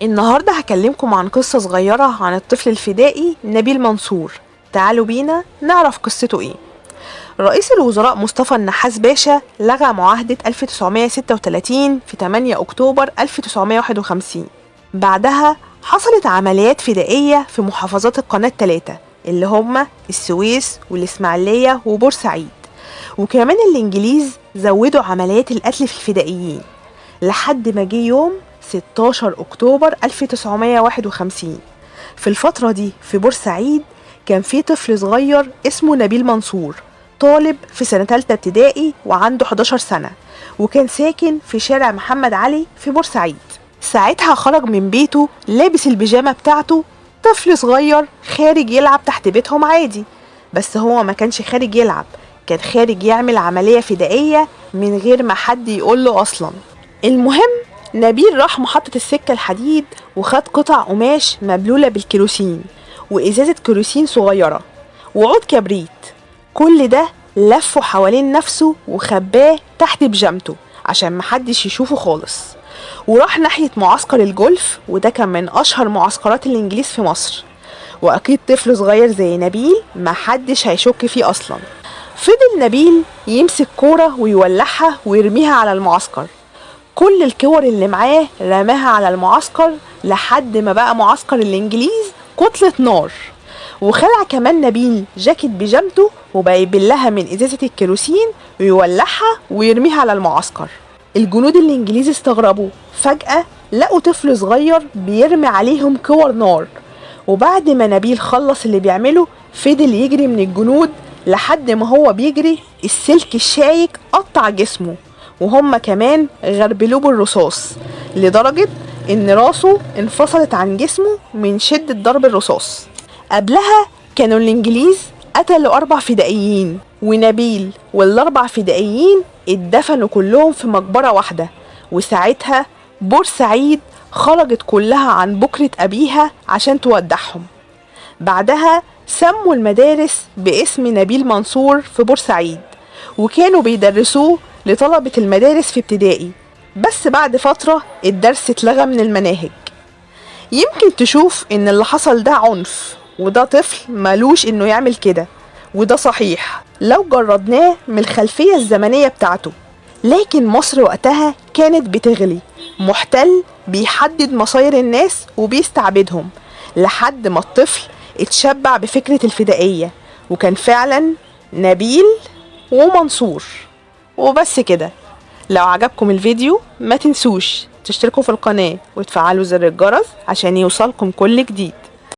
النهاردة هكلمكم عن قصة صغيرة عن الطفل الفدائي نبيل منصور. تعالوا بينا نعرف قصته ايه. رئيس الوزراء مصطفى النحاس باشا لغى معاهدة 1936 في 8 أكتوبر 1951. بعدها حصلت عمليات فدائية في محافظات القناة الثلاثة اللي هما السويس والإسماعيلية وبورسعيد، وكمان الإنجليز زودوا عمليات القتل في الفدائيين لحد ما جه يوم 16 أكتوبر 1951. في الفترة دي في بورسعيد كان في طفل صغير اسمه نبيل منصور، طالب في سنة تالتة ابتدائي وعنده 11 سنة، وكان ساكن في شارع محمد علي في بورسعيد. ساعتها خرج من بيته لابس البيجامة بتاعته، طفل صغير خارج يلعب تحت بيتهم عادي، بس هو ما كانش خارج يلعب، كان خارج يعمل عملية فدائية من غير ما حد يقوله أصلا. المهم نبيل راح محطة السكة الحديد وخد قطع قماش مبلولة بالكيروسين وإزازة كيروسين صغيرة وعود كبريت. كل ده لفه حوالين نفسه وخباه تحت بيجامته عشان محدش يشوفه خالص، وراح ناحية معسكر الجولف، وده كان من أشهر معسكرات الإنجليز في مصر، وأكيد طفل صغير زي نبيل محدش هيشك فيه أصلا. فضل نبيل يمسك كورة ويولعها ويرميها على المعسكر، كل الكور اللي معاه رماها على المعسكر لحد ما بقى معسكر الإنجليز كتلة نار. وخلع كمان نبيل جاكيت بيجامته وبقى يبلها من إزازة الكيروسين ويولعها ويرميها على المعسكر. الجنود الإنجليز استغربوا، فجأة لقوا طفل صغير بيرمي عليهم كور نار. وبعد ما نبيل خلص اللي بيعمله فضل يجري من الجنود لحد ما هو بيجري السلك الشايك قطع جسمه، وهم كمان غربلوه بالرصاص لدرجة ان راسه انفصلت عن جسمه من شدة ضرب الرصاص. قبلها كانوا الانجليز قتلوا 4 فدائيين، ونبيل وال4 فدائيين اتدفنوا كلهم في مقبرة واحدة، وساعتها بورسعيد خرجت كلها عن بكرة أبيها عشان تودعهم. بعدها سموا المدارس باسم نبيل منصور في بورسعيد، وكانوا بيدرسوه لطلبة المدارس في ابتدائي، بس بعد فترة الدرس اتلغى من المناهج. يمكن تشوف ان اللي حصل ده عنف، وده طفل مالوش انه يعمل كده، وده صحيح لو جردناه من الخلفية الزمنية بتاعته. لكن مصر وقتها كانت بتغلي، محتل بيحدد مصير الناس وبيستعبدهم، لحد ما الطفل اتشبع بفكرة الفدائية، وكان فعلا نبيل ومنصور. وبس كده. لو عجبكم الفيديو ما تنسوش تشتركوا في القناة وتفعلوا زر الجرس عشان يوصلكم كل جديد.